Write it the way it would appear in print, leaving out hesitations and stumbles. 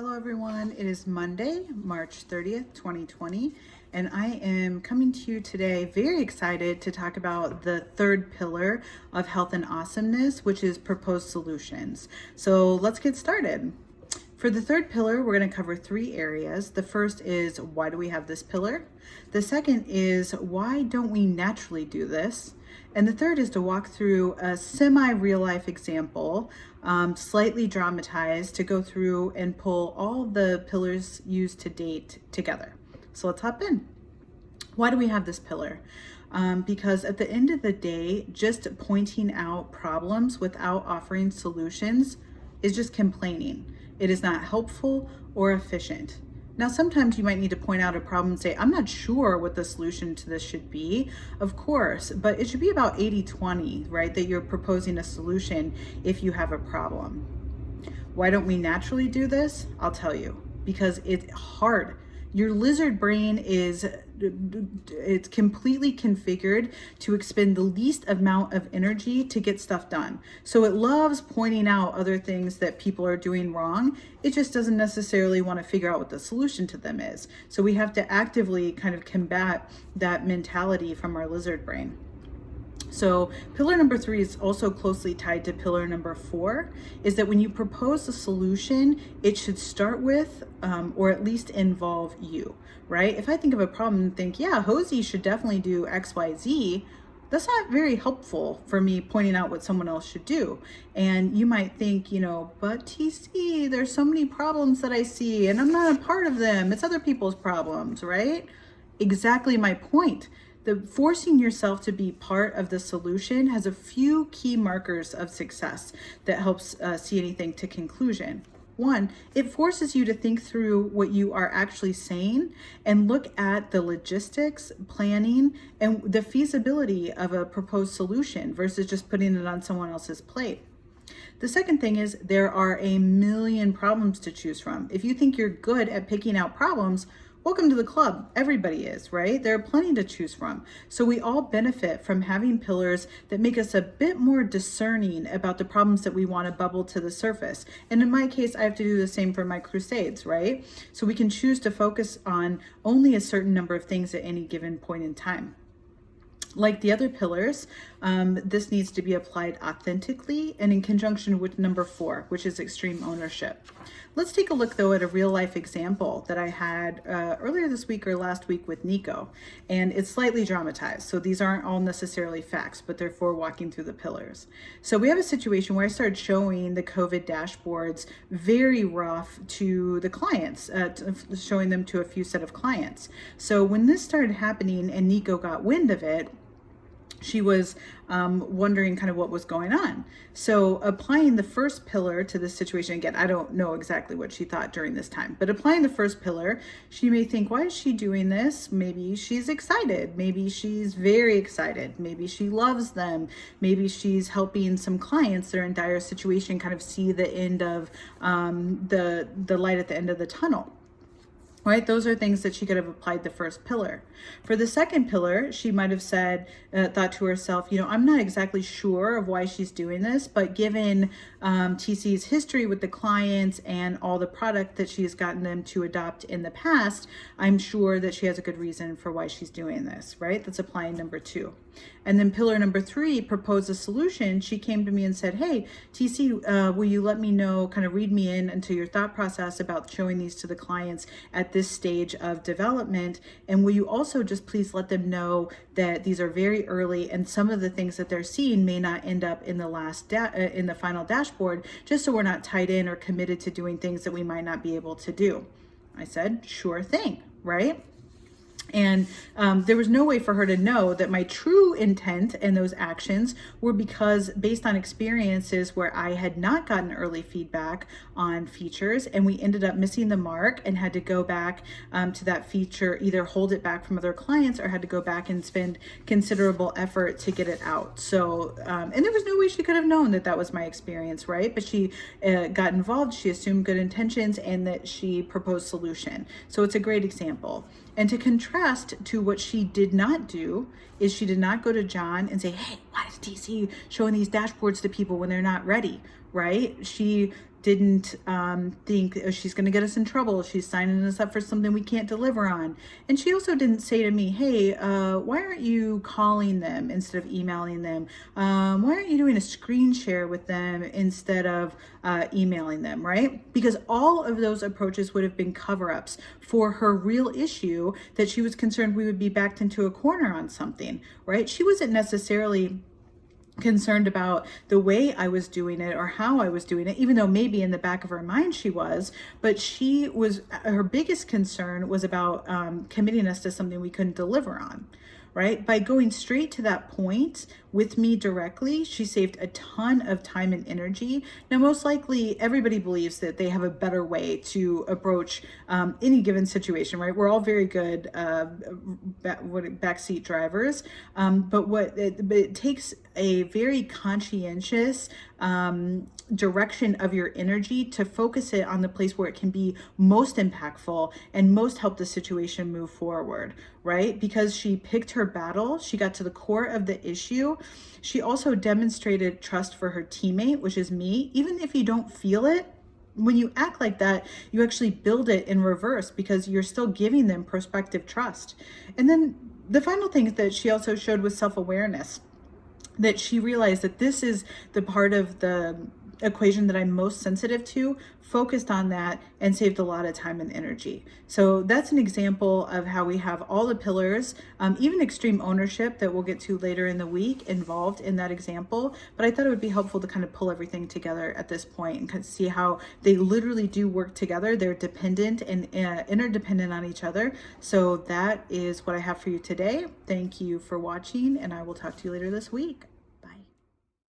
Hello everyone, it is Monday, March 30th, 2020, and I am coming to you today very excited to talk about the third pillar of health and awesomeness, which is proposed solutions. So let's get started. For the third pillar, we're going to cover three areas. The first is, why do we have this pillar? The second is, why don't we naturally do this? And the third is to walk through a semi-real life example, slightly dramatized, to go through and pull all the pillars used to date together. So let's hop in. Why do we have this pillar? Because at the end of the day, just pointing out problems without offering solutions is just complaining. It is not helpful or efficient. Now, sometimes you might need to point out a problem and say, I'm not sure what the solution to this should be, of course, but it should be about 80-20, right? That you're proposing a solution if you have a problem. Why don't we naturally do this? I'll tell you, because it's hard. Your lizard brain it's completely configured to expend the least amount of energy to get stuff done. So it loves pointing out other things that people are doing wrong. It just doesn't necessarily want to figure out what the solution to them is. So we have to actively kind of combat that mentality from our lizard brain. So pillar number 3 is also closely tied to pillar number 4, is that when you propose a solution, it should start with, or at least involve you, right? If I think of a problem and think, yeah, Hosey should definitely do X, Y, Z, that's not very helpful for me pointing out what someone else should do. And you might think, but TC, there's so many problems that I see and I'm not a part of them. It's other people's problems, right? Exactly my point. The forcing yourself to be part of the solution has a few key markers of success that helps see anything to conclusion. One, it forces you to think through what you are actually saying and look at the logistics, planning, and the feasibility of a proposed solution versus just putting it on someone else's plate. The second thing is there are a million problems to choose from. If you think you're good at picking out problems, welcome to the club. Everybody is, right? There are plenty to choose from. So we all benefit from having pillars that make us a bit more discerning about the problems that we want to bubble to the surface. And in my case, I have to do the same for my crusades, right? So we can choose to focus on only a certain number of things at any given point in time. Like the other pillars, this needs to be applied authentically and in conjunction with number 4, which is extreme ownership. Let's take a look though at a real life example that I had earlier this week or last week with Nico, and it's slightly dramatized. So these aren't all necessarily facts, but they're for walking through the pillars. So we have a situation where I started showing the COVID dashboards very rough to the clients, showing them to a few set of clients. So when this started happening and Nico got wind of it, she was wondering kind of what was going on. So applying the first pillar to this situation, again, I don't know exactly what she thought during this time, but applying the first pillar, she may think, why is she doing this? Maybe she's excited. Maybe she's very excited. Maybe she loves them. Maybe she's helping some clients that are in dire situation kind of see the end of the light at the end of the tunnel. Right? Those are things that she could have applied the first pillar. For the second pillar, she might have said, thought to herself, I'm not exactly sure of why she's doing this, but given TC's history with the clients and all the product that she has gotten them to adopt in the past, I'm sure that she has a good reason for why she's doing this, right? That's applying number 2. And then pillar number 3, propose a solution. She came to me and said, hey, TC, will you let me know, kind of read me in into your thought process about showing these to the clients at this stage of development? And will you also just please let them know that these are very early and some of the things that they're seeing may not end up in the in the final dashboard, just so we're not tied in or committed to doing things that we might not be able to do. I said, sure thing, right? And there was no way for her to know that my true intent and those actions were because based on experiences where I had not gotten early feedback on features and we ended up missing the mark and had to go back to that feature, either hold it back from other clients or had to go back and spend considerable effort to get it out. So, and there was no way she could have known that that was my experience, right? But she got involved, she assumed good intentions, and that she proposed solution. So it's a great example. And to contrast to what she did not do is she did not go to John and say, hey, why is TC showing these dashboards to people when they're not ready, right? She didn't think, oh, she's going to get us in trouble. She's signing us up for something we can't deliver on. And she also didn't say to me, hey, why aren't you calling them instead of emailing them? Why aren't you doing a screen share with them instead of emailing them, right? Because all of those approaches would have been cover-ups for her real issue, that she was concerned we would be backed into a corner on something, right? She wasn't necessarily concerned about the way I was doing it or how I was doing it, even though maybe in the back of her mind she was, but her biggest concern was about committing us to something we couldn't deliver on. Right? By going straight to that point with me directly, she saved a ton of time and energy. Now, most likely everybody believes that they have a better way to approach any given situation, right? We're all very good backseat drivers, but it takes a very conscientious direction of your energy to focus it on the place where it can be most impactful and most help the situation move forward, right? Because she picked her battle, she got to the core of the issue. She also demonstrated trust for her teammate, which is me. Even if you don't feel it, when you act like that, you actually build it in reverse because you're still giving them prospective trust. And then the final thing that she also showed was self-awareness, that she realized that this is the part of the equation that I'm most sensitive to, focused on that, and saved a lot of time and energy. So that's an example of how we have all the pillars, even extreme ownership that we'll get to later in the week, involved in that example. But I thought it would be helpful to kind of pull everything together at this point and kind of see how they literally do work together. They're dependent and interdependent on each other. So that is what I have for you today. Thank you for watching, and I will talk to you later this week.